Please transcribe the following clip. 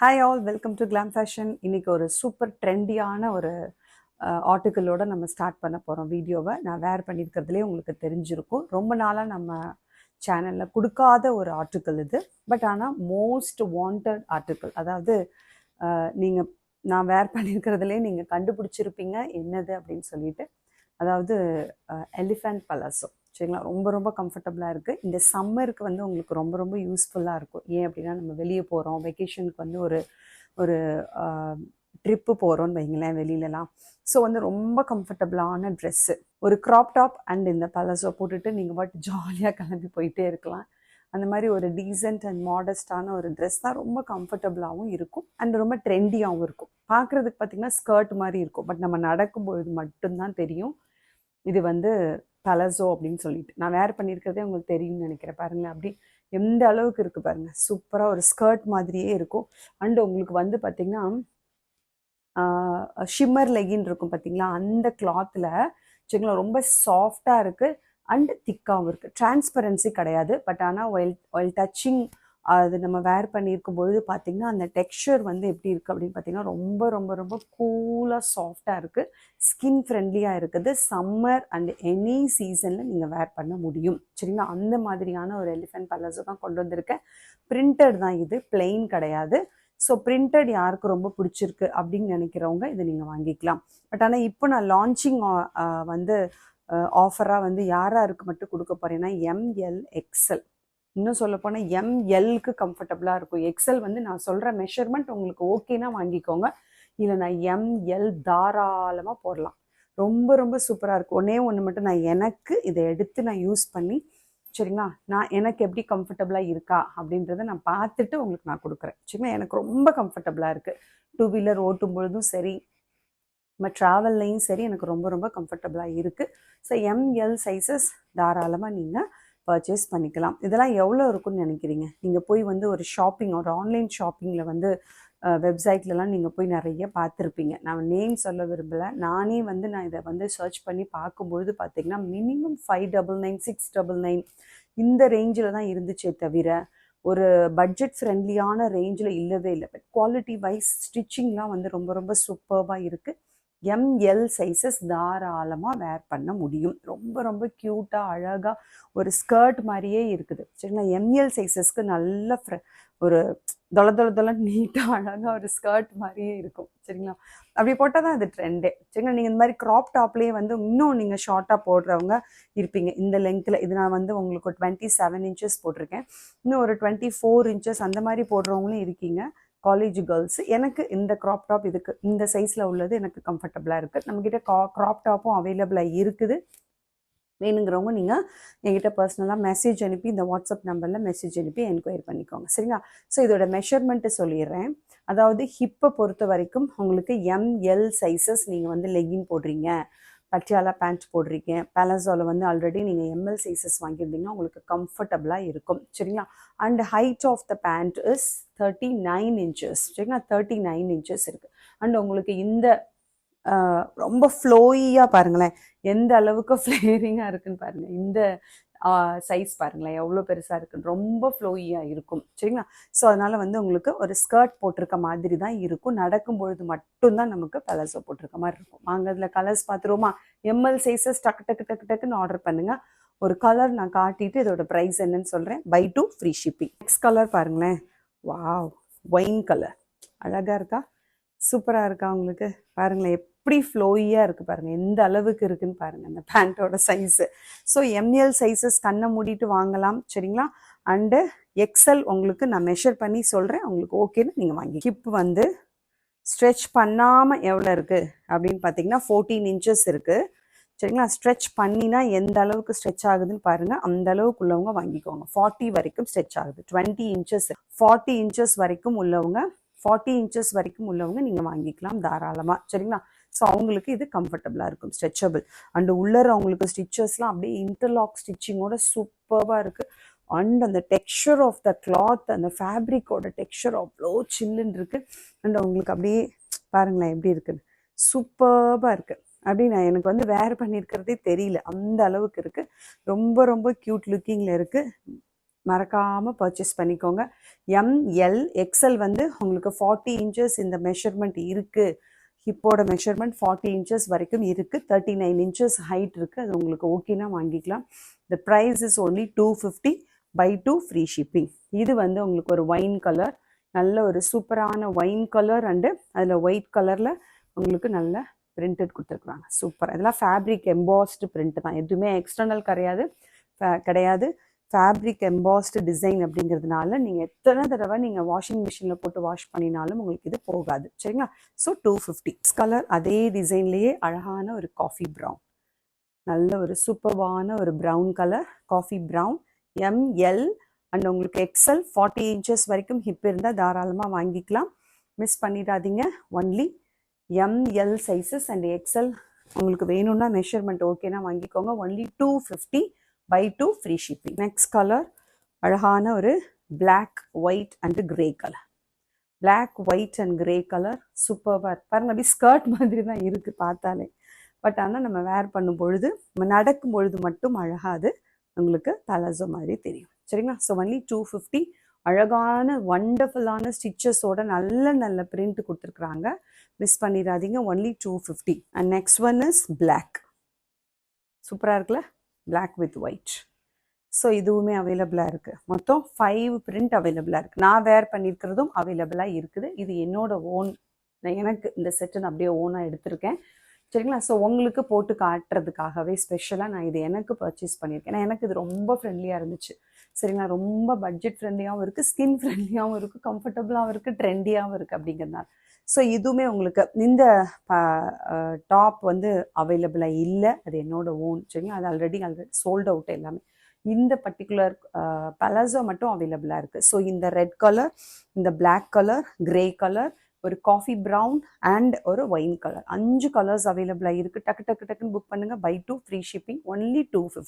Hi all, welcome to glam fashion. இன்னைக்கு ஒரு super ட்ரெண்டியான ஒரு ஆர்டிக்கிளோட நம்ம ஸ்டார்ட் பண்ண போகிறோம் வீடியோவை. நான் வேர் பண்ணியிருக்கிறதுலே உங்களுக்கு தெரிஞ்சிருக்கும். ரொம்ப நாளாக நம்ம சேனலில் கொடுக்காத ஒரு ஆர்டிக்கிள் இது. பட் ஆனால் மோஸ்ட் வாண்டட் ஆர்டிக்கிள். அதாவது நீங்கள் நான் வேர் பண்ணியிருக்கிறதுலே நீங்கள் கண்டுபிடிச்சிருப்பீங்க என்னது அப்படின்னு சொல்லிட்டு. அதாவது எலிஃபண்ட் பலாசோ. சரிங்களா, ரொம்ப ரொம்ப கம்ஃபர்டபுளாக இருக்குது. இந்த சம்மருக்கு வந்து உங்களுக்கு ரொம்ப ரொம்ப யூஸ்ஃபுல்லாக இருக்கும். ஏன் அப்படின்னா, நம்ம வெளியே போகிறோம், வெக்கேஷனுக்கு வந்து ஒரு ஒரு ட்ரிப்பு போகிறோன்னு வைங்களேன் வெளியிலலாம். ஸோ வந்து ரொம்ப கம்ஃபர்டபுளான ட்ரெஸ்ஸு, ஒரு க்ராப் டாப் அண்ட் இந்த பலாசோ போட்டுட்டு நீங்கள் பாட்டு ஜாலியாக கிளம்பி போயிட்டே இருக்கலாம். அந்த மாதிரி ஒரு டீசென்ட் அண்ட் மாடஸ்டான ஒரு ட்ரெஸ் தான். ரொம்ப கம்ஃபர்டபுளாகவும் இருக்கும் அண்ட் ரொம்ப ட்ரெண்டியாகவும் இருக்கும். பார்க்குறதுக்கு பார்த்திங்கன்னா ஸ்கர்ட் மாதிரி இருக்கும். பட் நம்ம நடக்கும்பொழுது மட்டும்தான் தெரியும் இது வந்து பலாசோ அப்படின்னு சொல்லிட்டு. நான் வேர் பண்ணியிருக்கிறதே உங்களுக்கு தெரியும்னு நினைக்கிறேன். பாருங்களேன், அப்படி எந்த அளவுக்கு இருக்குது பாருங்கள். சூப்பராக ஒரு ஸ்கர்ட் மாதிரியே இருக்கும். அண்ட் உங்களுக்கு வந்து பார்த்திங்கன்னா ஷிம்மர் லெகின் இருக்கும் பார்த்தீங்களா, அந்த கிளாத்தில் சரிங்களா, ரொம்ப சாஃப்டாக இருக்குது அண்ட் திக்காகவும் இருக்குது. டிரான்ஸ்பரன்சி கிடையாது. பட் ஆனால் ஒயில் டச்சிங் அது நம்ம வேர் பண்ணியிருக்கும் பொழுது பார்த்திங்கன்னா அந்த டெக்ஸ்சர் வந்து எப்படி இருக்குது அப்படின்னு பார்த்திங்கன்னா ரொம்ப ரொம்ப ரொம்ப கூலாக சாஃப்டாக இருக்குது. ஸ்கின் ஃப்ரெண்ட்லியாக இருக்குது. சம்மர் அண்ட் எனி சீசனில் நீங்கள் வேர் பண்ண முடியும். சரிங்களா, அந்த மாதிரியான ஒரு எலிஃபண்ட் பலாசோ தான் கொண்டு வந்திருக்கேன். பிரிண்டட் தான் இது, பிளெயின் கிடையாது. ஸோ பிரிண்டட் யாருக்கு ரொம்ப பிடிச்சிருக்கு அப்படின்னு நினைக்கிறவங்க இதை நீங்கள் வாங்கிக்கலாம். பட் ஆனால் இப்போ நான் லான்ச்சிங் வந்து ஆஃபராக வந்து யாருக்கு மட்டும் கொடுக்க போகிறேன்னா எம்எல் எக்ஸ்எல். இன்னும் சொல்லப்போனால் எம்எல்க்கு கம்ஃபர்டபுளாக இருக்கும். எக்ஸ்எல் வந்து நான் சொல்கிற மெஷர்மெண்ட் உங்களுக்கு ஓகேனா வாங்கிக்கோங்க. இல்லை நான் எம்எல் தாராளமாக போடலாம். ரொம்ப ரொம்ப சூப்பராக இருக்கும். ஒன்று மட்டும் நான் எனக்கு இதை எடுத்து நான் யூஸ் பண்ணி சரிங்களா, நான் எனக்கு எப்படி கம்ஃபர்டபுளாக இருக்கா அப்படின்றத நான் பார்த்துட்டு உங்களுக்கு நான் கொடுக்குறேன். சரிங்களா, எனக்கு ரொம்ப கம்ஃபர்டபுளாக இருக்குது. 2 வீலர் ஓட்டும் பொழுதும் சரி, நம்ம ட்ராவல்லையும் சரி, எனக்கு ரொம்ப ரொம்ப கம்ஃபர்டபுளாக இருக்குது. ஸோ எம்எல் சைஸஸ் தாராளமாக நீங்கள் பர்ச்சேஸ் பண்ணிக்கலாம். இதெல்லாம் எவ்வளோ இருக்குன்னு நினைக்கிறீங்க? நீங்கள் போய் வந்து ஒரு ஷாப்பிங், ஒரு ஆன்லைன் ஷாப்பிங்கில் வந்து வெப்சைட்லலாம் நீங்கள் போய் நிறைய பார்த்துருப்பீங்க. நான் நேம் சொல்ல விரும்பலை. நானே வந்து நான் இதை வந்து சர்ச் பண்ணி பார்க்கும்பொழுது பார்த்திங்கன்னா மினிமம் 599 699 இந்த ரேஞ்சில் தான் இருந்துச்சே தவிர ஒரு பட்ஜெட் ஃப்ரெண்ட்லியான ரேஞ்சில் இல்லவே இல்லை. பட் குவாலிட்டி வைஸ் ஸ்டிச்சிங்லாம் வந்து ரொம்ப ரொம்ப சூப்பர்பாக இருக்குது. எம்எல் சைஸஸ் தாராளமாக வேர் பண்ண முடியும். ரொம்ப ரொம்ப க்யூட்டாக அழகாக ஒரு ஸ்கர்ட் மாதிரியே இருக்குது. சரிங்களா, எம்எல் சைஸஸ்க்கு நல்ல ஒரு தொலை நீட்டாக அழகாக ஒரு ஸ்கர்ட் மாதிரியே இருக்கும். சரிங்களா, அப்படி போட்டால் தான் அது ட்ரெண்டே. சரிங்களா, நீங்கள் இந்த மாதிரி க்ராப் டாப்லேயே வந்து இன்னும் நீங்கள் ஷார்ட்டாக போடுறவங்க இருப்பீங்க. இந்த லெங்த்தில் இது நான் வந்து உங்களுக்கு 27 இன்ச்சஸ் போட்டிருக்கேன். இன்னும் ஒரு 24 இன்ச்சஸ் அந்த மாதிரி போடுறவங்களும் இருக்கீங்க, காலேஜ் கேர்ள்ஸ். எனக்கு இந்த க்ராப் டாப் இதுக்கு இந்த சைஸில் உள்ளது எனக்கு கம்ஃபர்டபுளாக இருக்குது. நம்மக்கிட்ட க்ராப் டாப்பும் அவைலபிளாக இருக்குது. வேணுங்கிறவங்க நீங்கள் என்கிட்ட பர்சனலாக மெசேஜ் அனுப்பி, இந்த வாட்ஸ்அப் நம்பரில் மெசேஜ் அனுப்பி என்கொயரி பண்ணிக்கோங்க. சரிங்களா, ஸோ இதோட மெஷர்மெண்ட்டு சொல்லிடுறேன். அதாவது ஹிப்பை பொறுத்த வரைக்கும் உங்களுக்கு எம்எல் சைஸஸ் நீங்கள் வந்து லெகின் போடுறீங்க, பட்டியாலா பேண்ட் போடுறீங்க, பலாசோவில் வந்து ஆல்ரெடி நீங்கள் எம்எல் சைஸஸ் வாங்கியிருந்தீங்கன்னா உங்களுக்கு கம்ஃபர்டபுளாக இருக்கும். சரிங்களா, and height of the pant is 39 inches. சரிங்களா, 39 இன்ச்சஸ் இருக்குது. அண்ட் உங்களுக்கு இந்த ரொம்ப ஃப்ளோயியாக பாருங்களேன், எந்த அளவுக்கு ஃப்ளேரிங்காக இருக்குன்னு பாருங்கள். இந்த சைஸ் பாருங்களேன் எவ்வளோ பெருசாக இருக்குன்னு, ரொம்ப ஃப்ளோயியாக இருக்கும். சரிங்களா, ஸோ அதனால் வந்து உங்களுக்கு ஒரு ஸ்கர்ட் போட்டிருக்க மாதிரி தான் இருக்கும். நடக்கும்பொழுது மட்டும்தான் நமக்கு பலாசோ போட்டிருக்க மாதிரி இருக்கும். வாங்க அதில் கலர்ஸ் பார்த்துருவோமா? எம்எல் சைஸஸ் டக்குன்னு ஆர்டர் பண்ணுங்கள். ஒரு கலர் நான் காட்டிட்டு இதோட ப்ரைஸ் என்னன்னு சொல்கிறேன். Buy 2 free shipping. Next colour பாருங்களேன். வாவ், ஒயின் கலர் அழகாக இருக்கா? சூப்பராக இருக்கா உங்களுக்கு? பாருங்களேன் எப்படி ஃப்ளோயியாக இருக்குது பாருங்கள், எந்த அளவுக்கு இருக்குதுன்னு பாருங்கள் அந்த பேண்ட்டோட சைஸு. ஸோ எம்எல் சைஸஸ் கண்ணை மூடிட்டு வாங்கலாம். சரிங்களா, அண்டு எக்ஸ்எல் உங்களுக்கு நான் மெஷர் பண்ணி சொல்கிறேன். உங்களுக்கு ஓகேன்னு நீங்கள் வாங்கி. ஹிப் வந்து ஸ்ட்ரெச் பண்ணாமல் எவ்வளோ இருக்குது அப்படின்னு பார்த்தீங்கன்னா 14 இன்ச்சஸ் இருக்குது. சரிங்களா, ஸ்ட்ரெச் பண்ணினா எந்த அளவுக்கு ஸ்ட்ரெச் ஆகுதுன்னு பாருங்கள். அந்த அளவுக்கு உள்ளவங்க வாங்கிக்கோங்க. 40 வரைக்கும் ஸ்ட்ரெச் ஆகுது. 20 இன்ச்சஸ் 40 இன்ச்சஸ் வரைக்கும் உள்ளவங்க 40 இன்ச்சஸ் வரைக்கும் உள்ளவங்க நீங்கள் வாங்கிக்கலாம் தாராளமாக. சரிங்களா, ஸோ அவங்களுக்கு இது கம்ஃபர்டபுளாக இருக்கும், ஸ்ட்ரெச்சபிள். அண்டு உள்ளர அவங்களுக்கு ஸ்டிச்சஸ்லாம் அப்படியே இன்டர்லாக் ஸ்டிச்சிங்கோட சூப்பராக இருக்குது. அண்ட் அந்த டெக்ஸ்சர் ஆஃப் த கிளாத், அந்த ஃபேப்ரிக்கோட டெக்ஸ்சர் அவ்வளோ சில்லுன்னு இருக்குது. அண்ட் அவங்களுக்கு அப்படியே பாருங்களேன் எப்படி இருக்குன்னு, சூப்பராக இருக்குது. அப்படி நான் எனக்கு வந்து வேர் பண்ணியிருக்கிறதே தெரியல, அந்த அளவுக்கு இருக்குது. ரொம்ப ரொம்ப க்யூட் லுக்கிங்கில் இருக்குது. மறக்காமல் பர்ச்சேஸ் பண்ணிக்கோங்க. எம்எல் எக்ஸ்எல் வந்து உங்களுக்கு 40 இன்ச்சஸ் இந்த மெஷர்மெண்ட் இருக்குது. ஹிப்போட மெஷர்மெண்ட் 40 இன்ச்சஸ் வரைக்கும் இருக்குது. 39 இன்ச்சஸ் ஹைட் இருக்குது. அது உங்களுக்கு ஓகேனா வாங்கிக்கலாம். The price is only 250 buy 2 free shipping. இது வந்து உங்களுக்கு ஒரு ஒயின் கலர், நல்ல ஒரு சூப்பரான ஒயின் கலர் அண்டு அதில் ஒயிட் கலரில் உங்களுக்கு நல்ல பிரிண்டட் கொடுத்துருக்குறாங்க. சூப்பர். இதெல்லாம் ஃபேப்ரிக் எம்பாஸ்டு பிரிண்ட் தான், எதுவுமே எக்ஸ்டர்னல் கிடையாது. ஃபேப்ரிக் எம்பாஸ்டு டிசைன் அப்படிங்கிறதுனால நீங்கள் எத்தனை தடவை நீங்கள் வாஷிங் மிஷினில் போட்டு வாஷ் பண்ணினாலும் உங்களுக்கு இது போகாது. சரிங்களா? ஸோ 250. கலர் அதே டிசைன்லேயே அழகான ஒரு காஃபி ப்ரௌன், நல்ல ஒரு சூப்பர்வான ஒரு brown colour, coffee brown. M L and உங்களுக்கு எக்ஸ்எல் 40 இன்ச்சஸ் வரைக்கும் ஹிப் இருந்தால் தாராளமாக வாங்கிக்கலாம். மிஸ் பண்ணிடாதீங்க. Only M L sizes and X L உங்களுக்கு வேணும்னா மெஷர்மெண்ட் ஓகேனா வாங்கிக்கோங்க. Only 250 buy 2 free shipping. Next colour அழகான ஒரு black white and grey colour. Black white and grey colour சூப்பராக பாருங்க. அப்படி ஸ்கர்ட் மாதிரி தான் இருக்குது பார்த்தாலே. பட் ஆனால் நம்ம வேர் பண்ணும் பொழுது, நம்ம நடக்கும் பொழுது மட்டும் அழகாது உங்களுக்கு பலாசோ மாதிரி தெரியும். சரிங்களா? So only 250. அழகான வண்டர்ஃபுல்லான ஸ்டிச்சஸோட நல்ல பிரிண்ட் கொடுத்துருக்குறாங்க. மிஸ் பண்ணிடாதீங்க. Only 250. And next one is black. சூப்பராக இருக்குல்ல? Black with white. ஸோ இதுவுமே அவைலபிளாக இருக்குது. மொத்தம் 5 பிரிண்ட் அவைலபிளாக இருக்குது. நான் வேர் பண்ணியிருக்கிறதும் அவைலபிளாக இருக்குது. இது என்னோட ஓன், எனக்கு இந்த செட்டு நான் அப்படியே ஓனாக எடுத்திருக்கேன். சரிங்களா? ஸோ உங்களுக்கு போட்டு காட்டுறதுக்காகவே ஸ்பெஷலாக நான் இது எனக்கு பர்ச்சேஸ் பண்ணியிருக்கேன். ஏன்னா எனக்கு இது ரொம்ப ஃப்ரெண்ட்லியாக இருந்துச்சு. சரிங்களா? ரொம்ப பட்ஜெட் ஃப்ரெண்ட்லியாகவும் இருக்குது, ஸ்கின் ஃப்ரெண்ட்லியாகவும் இருக்குது, கம்ஃபர்டபுளாகவும் இருக்குது, ட்ரெண்டியாகவும் இருக்குது அப்படிங்கிறதுனால. ஸோ இதுவுமே உங்களுக்கு இந்த டாப் வந்து அவைலபிளாக இல்லை, அது என்னோட ஓன். சரிங்களா? அது ஆல்ரெடி சோல்ட் அவுட் எல்லாமே. இந்த பர்டிகுலர் பலாசோ மட்டும் அவைலபிளாக இருக்குது. ஸோ இந்த ரெட் கலர், இந்த பிளாக் கலர், கிரே கலர், ஒரு காஃபி ப்ரௌன் அண்ட் ஒரு ஒயின் கலர், 5 கலர்ஸ் அவைலபிளாக இருக்குது. டக்குன்னு புக் பண்ணுங்கள். Buy 2 free shipping. ஒன்லி 250.